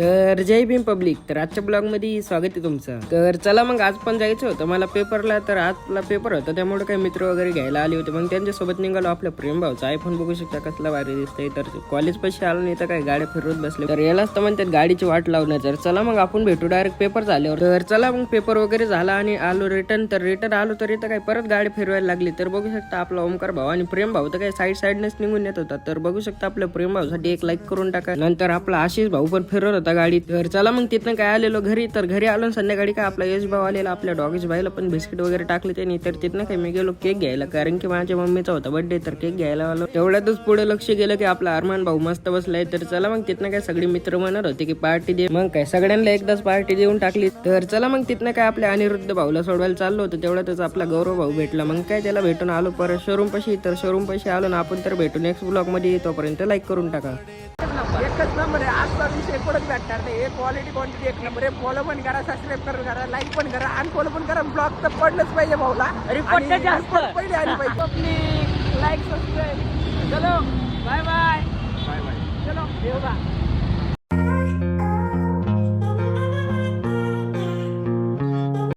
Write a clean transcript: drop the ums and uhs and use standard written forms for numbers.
तर जय भीम पब्लिक. तर आजच्या ब्लॉग मध्ये स्वागत आहे तुमचं. तर चला मग आज पण जायचं होतं मला पेपरला. तर आजला पेपर होता त्यामुळे काही मित्र वगैरे घ्यायला आले होते. मग त्यांच्यासोबत निघालो. आपल्या प्रेम भाऊचा आयफोन बघू शकता कसला भारी दिसतंय. तर कॉलेज पैसे आलो नाही तर काय गाड्या फिरवत बसले. तर यालाच तर म्हणतात गाडीची वाट लावणं. तर चला मग आपण भेटू डायरेक्ट पेपर झाल्यावर. तर चला मग पेपर वगैरे झाला आणि आलो रिटर्न. तर रिटर्न आलो तर इथं काय परत गाडी फिरवायला लागली. तर बघू शकता आपला ओमकार भाऊ आणि प्रेम भाऊ तर काही साईडनेच निघून येत होता. तर बघू शकता आपल्या प्रेम भाऊसाठी एक लाईक करून टाका. नंतर आपला आशिष भाऊ पण फिरवत होता गाडी. तर चला मग तिथनं काय आलेलो घरी. तर घरी आलो संध्याकाळी काय आपला यश भाऊ आलेला आपल्या डॉगेश भाईला पण बिस्किट वगैरे टाकले त्यांनी. तर तिथनं काय मी गेलो केक घ्यायला कारण की माझ्या मम्मीचा होता बर्थडे. तर केक घ्यायला आलो. तेवढ्यातच पुढे लक्ष गेलं की आपला अरमान भाऊ मस्त बसलाय. तर चला मग तिथनं काय सगळे मित्र म्हणत होते की पार्टी दे. मग काय सगळ्यांना एकदाच पार्टी देऊन टाकली. तर चला मग तिथनं काय आपल्या अनिरुद्ध भाऊला सोडवायला चाललो होतं. तेवढ्यातच आपला गौरव भाऊ भेटला. मग काय त्याला भेटून आलो परत शोरूम पाशी. तर शोरूम पाशी आलो ना आपण. तर भेटू नेक्स्ट ब्लॉग मध्ये. तोपर्यंत लाईक करून टाका. एकच नंबर आहे. आजचा विषय पडत भेटणार नाही. क्वालिटी क्वांटिटी एक नंबर आहे. फॉलो पण करा, सबस्क्राईब करा, लाईक पण करा, अनफॉलो पण करा. ब्लॉग तर पडलंच पाहिजे भाऊला. पहिले आली पाहिजे. Public like subscribe. चलो बाय बाय. चलो देवा.